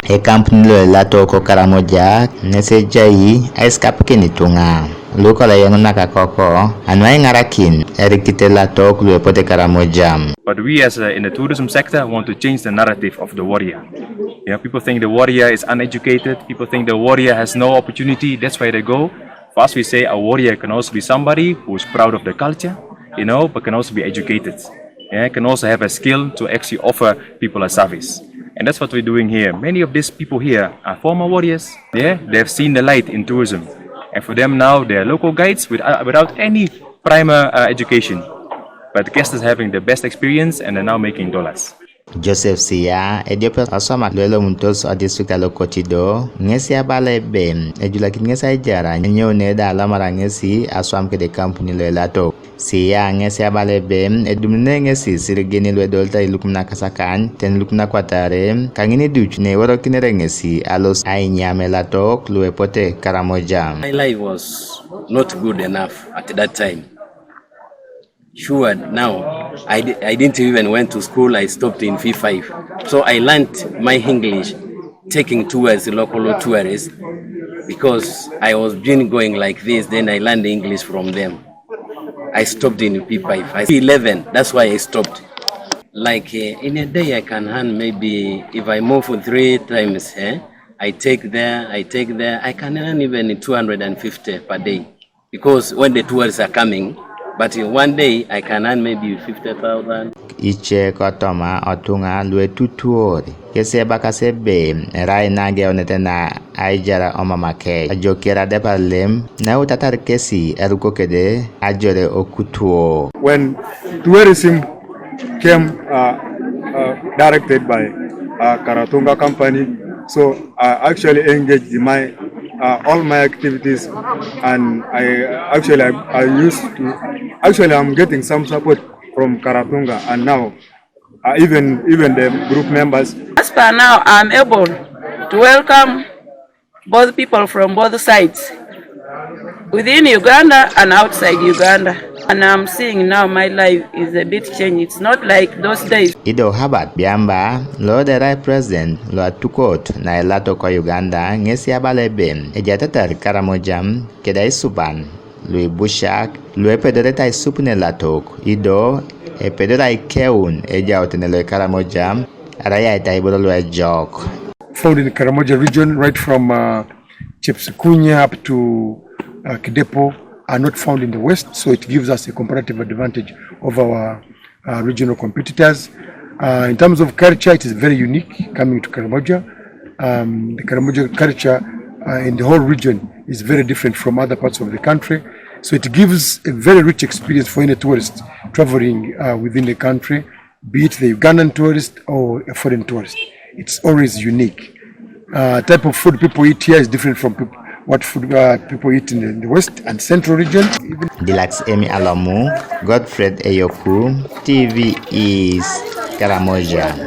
E kampuni lo lato ko Karamoja nese jai escape kinitunga luko la yang nakakoko anwai ngarakin erikite lato ku pote Karamoja. But we as in the tourism sector want to change the narrative of the warrior. People think the warrior is uneducated. People think the warrior has no opportunity. That's why they go. For us, we say a warrior can also be somebody who is proud of the culture, but can also be educated. Can also have a skill to actually offer people a service. And that's what we're doing here. Many of these people here are former warriors. They have seen the light in tourism. And for them now, they are local guides without any prior education. But the guest is having the best experience and they're now making dollars. Joseph Sia, Ethiopia asoma lelo muntos a district alokotido, ngesi abale bem, ejulaki ngesi ajara, nyone da alamara ngesi aswam ke de company lo lato. Sia ngesi abale bem, edumne ngesi sirigeni lo dolta ilukuna kasakan, ten lukuna kwatare, kangini duch ne worokine ngesi alos ainyame lato lo epote Karamoja. My life was not good enough at that time. Sure, now I didn't even went to school. I stopped in V5, so I learned my English taking tours, local tourists, because I was been going like this. Then I learned English from them. I stopped in P5. I 11. That's why I stopped. Like in a day, I can earn maybe if I move 3 times. I take there. I can earn even 250 per day, because when the tourists are coming. But in one day, I can earn maybe 50,000. Iche kotoma otunga lue tutuori. Kese bakase be rai nage onetena aijara omamake. Ajokera depalem na utatar kesi eruko kede ajore okutuo. When tourism came directed by Karatunga company, so I actually engaged my all my activities, and I'm getting some support from Karatunga, and now even the group members. As per now, I'm able to welcome both people from both sides, within Uganda and outside Uganda. And I'm seeing now my life is a bit changed. It's not like those days. Ido habat biamba lo the right president lo atukot na elato ko Uganda ngesi abalebe ejatatar Karamojam kedai suban lo bushak lo pedoreta supune latok ido pedora keun ejautene lo Karamojam araya itaibolo lo jok. Found in the Karamoja region, right from Chepsukunya up to Kidepo, are not found in the West, so it gives us a comparative advantage of our regional competitors. In terms of culture, it is very unique coming to Karamoja. The Karamoja culture in the whole region is very different from other parts of the country, so it gives a very rich experience for any tourist traveling within the country, be it the Ugandan tourist or a foreign tourist. It's always unique. Type of food people eat here is different from what food people eat in the West and Central region. Dilax Emi Alamu, Godfred Eyoku, TV is Karamoja.